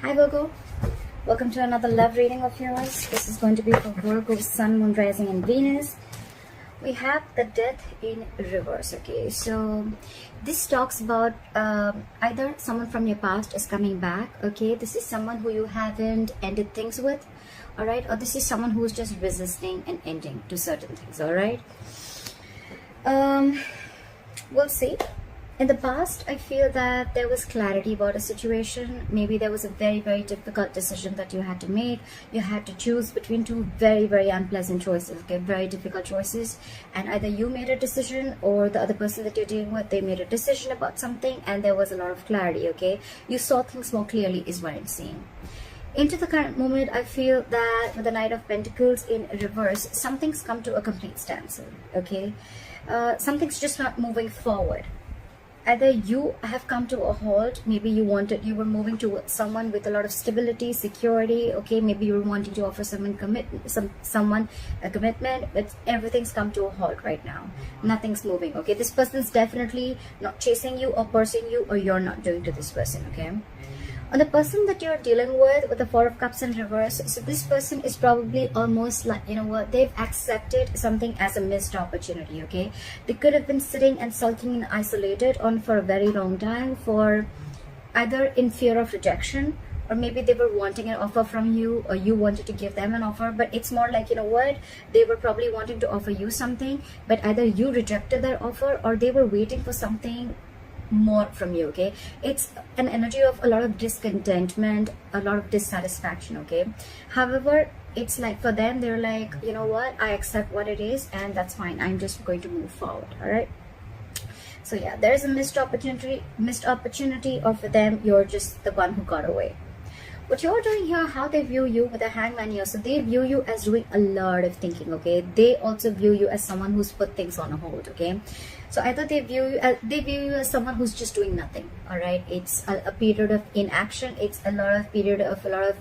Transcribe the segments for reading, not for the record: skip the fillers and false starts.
Hi Virgo, welcome to another love reading of yours. This is going to be for Virgo, Sun, Moon, Rising and Venus. We have the Death in reverse. Okay, so this talks about either someone from your past is coming back. Okay, this is someone who you haven't ended things with, all right, or this is someone who's just resisting and ending to certain things. All right, we'll see. In the past, I feel that there was clarity about a situation. Maybe there was a very, very difficult decision that you had to make. You had to choose between two very, very unpleasant choices, okay, very difficult choices. And either you made a decision or the other person that you're dealing with, they made a decision about something and there was a lot of clarity, okay. You saw things more clearly is what I'm seeing. Into the current moment, I feel that with the Knight of Pentacles in reverse, something's come to a complete standstill, okay. Something's just not moving forward. Either you have come to a halt, maybe you were moving towards someone with a lot of stability, security, okay, maybe you were wanting to offer someone a commitment, but everything's come to a halt right now. Nothing's moving, okay. This person's definitely not chasing you or pursuing you, or you're not doing to this person, okay. On the person that you're dealing with the Four of Cups in reverse, so this person is probably almost like, you know what, they've accepted something as a missed opportunity, okay. They could have been sitting and sulking and isolated on for a very long time, for either in fear of rejection, or maybe they were wanting an offer from you, or you wanted to give them an offer. But it's more like, you know what, they were probably wanting to offer you something, but either you rejected their offer or they were waiting for something more from you, okay. It's an energy of a lot of discontentment, a lot of dissatisfaction, okay. However, it's like for them, they're like, you know what, I accept what it is and that's fine, I'm just going to move forward. All right, so yeah, there's a missed opportunity, or for them, you're just the one who got away. What you're doing here, how they view you with the Hangman here, so they view you as doing a lot of thinking, okay. They also view you as someone who's put things on hold, okay. So either they view you as someone who's just doing nothing. All right, it's a period of inaction. It's a lot of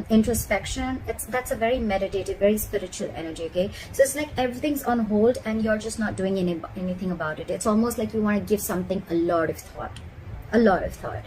introspection. That's a very meditative, very spiritual energy, okay. So it's like everything's on hold and you're just not doing anything about it. It's almost like you want to give something a lot of thought.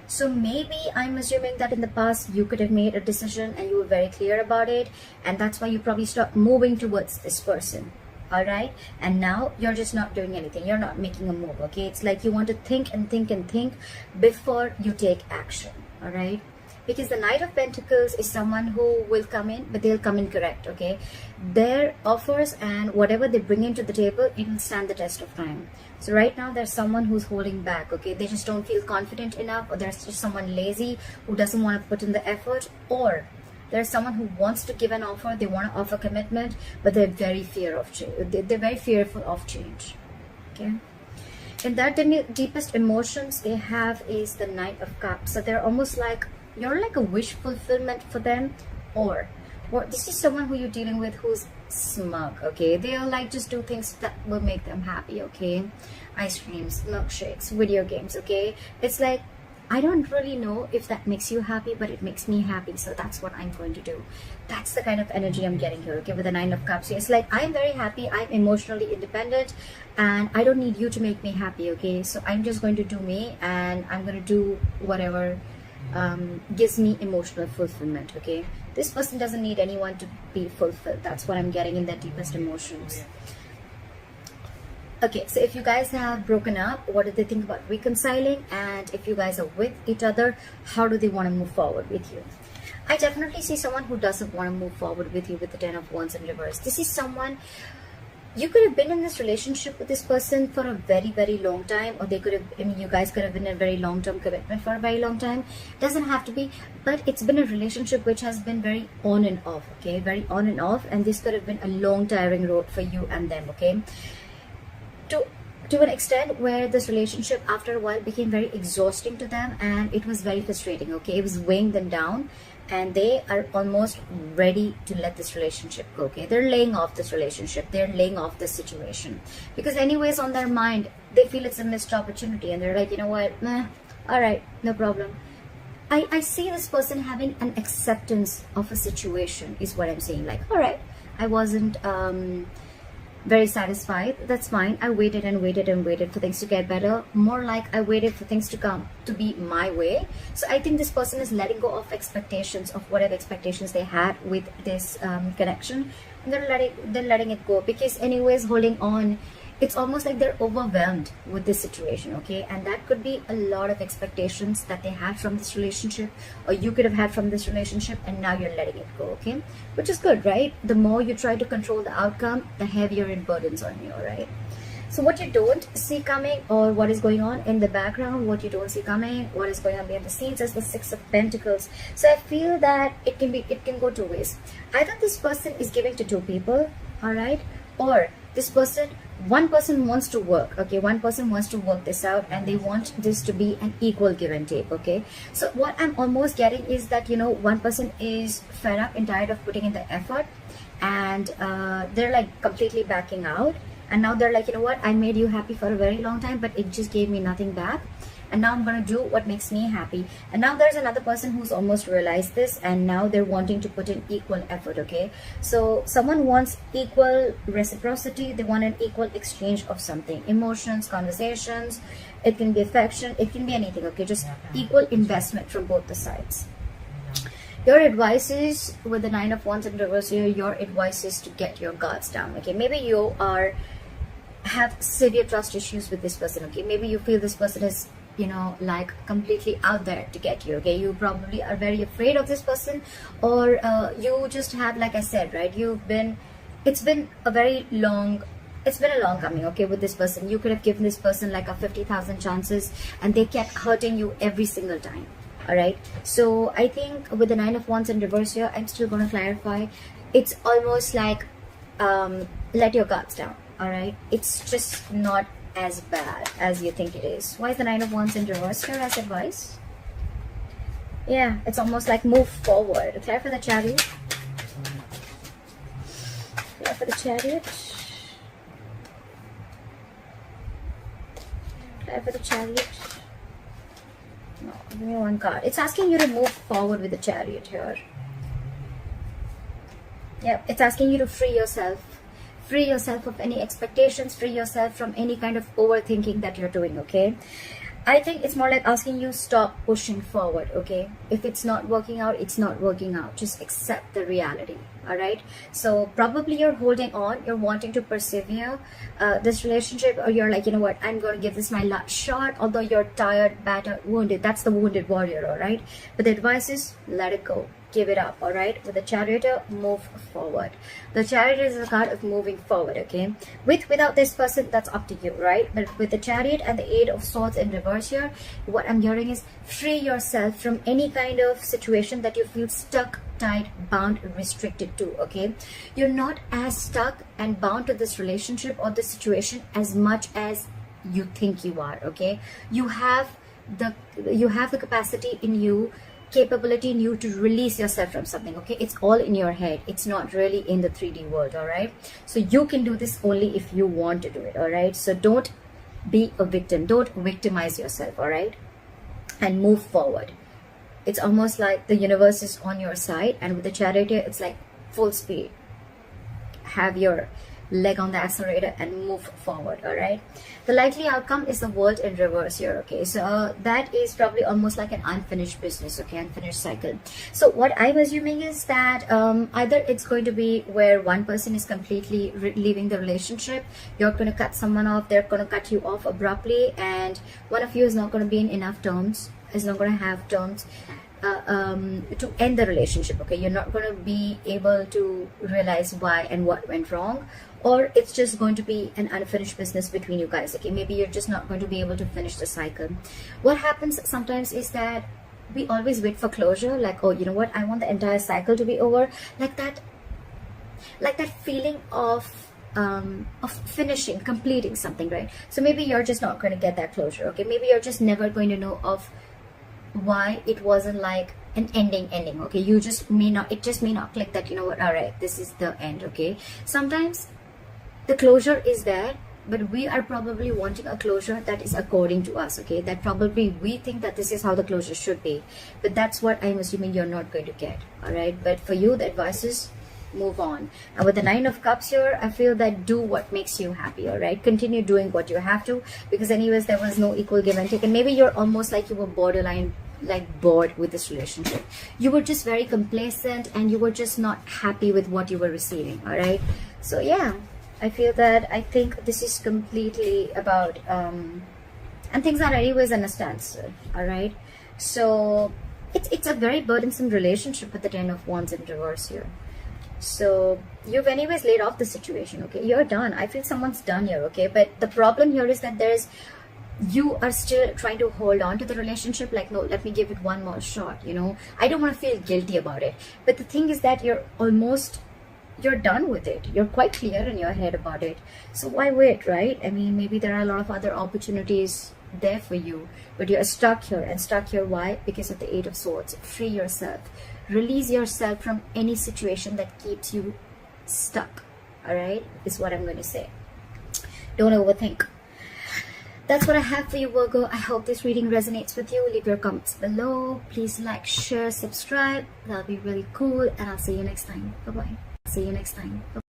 So maybe I'm assuming that in the past you could have made a decision and you were very clear about it, and that's why you probably stopped moving towards this person. All right, and now you're just not doing anything, you're not making a move, okay. It's like you want to think and think and think before you take action. All right, because the Knight of Pentacles is someone who will come in, but they'll come in correct, okay. Their offers and whatever they bring into the table, it will stand the test of time. So right now there's someone who's holding back, okay. They just don't feel confident enough, or there's just someone lazy who doesn't want to put in the effort, or there's someone who wants to give an offer, they want to offer commitment, but they're very they're very fearful of change, okay. And that the deepest emotions they have is the Knight of Cups. So they're almost like, you're like a wish fulfillment for them, or this is someone who you're dealing with who's smug, okay. They'll like just do things that will make them happy, okay. Ice creams, milkshakes, video games, okay. It's like, I don't really know if that makes you happy, but it makes me happy, so that's what I'm going to do. That's the kind of energy I'm getting here, okay, with the Nine of Cups. It's like, I'm very happy, I'm emotionally independent, and I don't need you to make me happy, okay. So I'm just going to do me, and I'm going to do whatever gives me emotional fulfillment, okay. This person doesn't need anyone to be fulfilled. That's what I'm getting in their deepest emotions. Okay, so if you guys have broken up, what do they think about reconciling? And if you guys are with each other, how do they want to move forward with you? I definitely see someone who doesn't want to move forward with you with the Ten of Wands in reverse. This is someone, you could have been in this relationship with this person for a very, very long time, or they could have, I mean, you guys could have been in a very long-term commitment for a very long time. Doesn't have to be, but it's been a relationship which has been very on and off, okay, very on and off, and this could have been a long, tiring road for you and them, okay. To an extent where this relationship after a while became very exhausting to them, and it was very frustrating, okay. It was weighing them down, and they are almost ready to let this relationship go, okay. They're laying off this relationship, they're laying off this situation, because anyways on their mind they feel it's a missed opportunity, and they're like, you know what, nah, all right, no problem. I see this person having an acceptance of a situation is what I'm saying. Like, all right, I wasn't very satisfied. That's fine. I waited and waited and waited for things to get better. More like I waited for things to come to be my way. So I think this person is letting go of expectations, of whatever expectations they had with this connection, and they're letting it go, because anyways, holding on, it's almost like they're overwhelmed with this situation, okay? And that could be a lot of expectations that they had from this relationship, or you could have had from this relationship, and now you're letting it go, okay? Which is good, right? The more you try to control the outcome, the heavier it burdens on you, right? So what you don't see coming, or what is going on in the background, what you don't see coming, what is going on behind the scenes, is the Six of Pentacles. So I feel that it can go two ways. Either this person is giving to two people, all right, or this person, one person wants to work, okay? One person wants to work this out, and they want this to be an equal give and take, okay? So what I'm almost getting is that, you know, one person is fed up and tired of putting in the effort, and they're like completely backing out. And now they're like, you know what, I made you happy for a very long time, but it just gave me nothing back. And now I'm going to do what makes me happy. And now there's another person who's almost realized this, and now they're wanting to put in equal effort, okay? So someone wants equal reciprocity. They want an equal exchange of something. Emotions, conversations. It can be affection. It can be anything, okay? Just equal investment from both the sides. Your advice is, with the Nine of Wands in reverse here, your advice is to get your guards down, okay? Maybe you have severe trust issues with this person, okay? Maybe you feel this person is, you know, like completely out there to get you, okay? You probably are very afraid of this person, or you just have, like I said, right, it's been a long coming, okay, with this person. You could have given this person like a 50,000 chances, and they kept hurting you every single time. All right, so I think with the Nine of Wands in reverse here, I'm still going to clarify. It's almost like let your guards down. All right, it's just not as bad as you think it is. Why is the Nine of Wands in reverse here as advice? Yeah, it's almost like move forward. Clear for the Chariot. Clear for the Chariot. Clear for the Chariot. No, give me one card. It's asking you to move forward with the Chariot here. Yep, it's asking you to free yourself. Free yourself of any expectations. Free yourself from any kind of overthinking that you're doing, okay? I think it's more like asking you stop pushing forward, okay? If it's not working out, it's not working out. Just accept the reality, all right? So probably you're holding on. You're wanting to persevere this relationship, or you're like, you know what, I'm going to give this my last shot, although you're tired, battered, wounded. That's the wounded warrior, all right? But the advice is let it go. Give it up, all right? With the Chariot, move forward. The Chariot is a card of moving forward, okay? Without this person, that's up to you, right? But with the Chariot and the Eight of Swords in reverse here, what I'm hearing is free yourself from any kind of situation that you feel stuck, tied, bound, restricted to, okay? You're not as stuck and bound to this relationship or this situation as much as you think you are, okay? You have the capacity in you, capability in you to release yourself from something, okay? It's all in your head. It's not really in the 3D world, all right? So you can do this only if you want to do it, all right? So don't be a victim. Don't victimize yourself, all right? And move forward. It's almost like the universe is on your side, and with the Chariot, it's like full speed. Have your leg on the accelerator and move forward, all right? The likely outcome is the World in reverse here, okay? So that is probably almost like an unfinished business, okay? Unfinished cycle. So what I'm assuming is that either it's going to be where one person is completely leaving the relationship, you're going to cut someone off, they're going to cut you off abruptly, and one of you is not going to be in enough terms, is not going to have terms to end the relationship, okay? You're not going to be able to realize why and what went wrong, or it's just going to be an unfinished business between you guys, okay? Maybe you're just not going to be able to finish the cycle. What happens sometimes is that we always wait for closure, like, oh, you know what, I want the entire cycle to be over, like that feeling of finishing, completing something, right? So maybe you're just not going to get that closure, okay? Maybe you're just never going to know of why it wasn't like an ending, okay? It just may not click that, you know what, all right, this is the end, okay? Sometimes the closure is there, but we are probably wanting a closure that is according to us, okay? That probably we think that this is how the closure should be, but that's what I'm assuming you're not going to get, all right? But for you, the advice is move on. And with the 9 of Cups here, I feel that do what makes you happy, all right? Continue doing what you have to, because anyways, there was no equal give and take. And maybe you're almost like you were borderline like bored with this relationship. You were just very complacent and you were just not happy with what you were receiving, all right? So yeah, I think this is completely about and things are anyways in a standstill, all right? So it's a very burdensome relationship with the 10 of Wands in reverse here. So you've anyways laid off the situation, okay? You're done. I feel someone's done here, okay? But the problem here is that you are still trying to hold on to the relationship, like, no, let me give it one more shot, you know? I don't want to feel guilty about it. But the thing is that you're done with it. You're quite clear in your head about it. So why wait, right? I mean, maybe there are a lot of other opportunities there for you, but you're stuck here. And stuck here, why? Because of the 8 of Swords. Free yourself. Release yourself from any situation that keeps you stuck, all right? Is what I'm going to say. Don't overthink. That's what I have for you, Virgo. I hope this reading resonates with you. Leave your comments below. Please like, share, subscribe. That'll be really cool. And I'll see you next time. Bye-bye. See you next time. Bye-bye.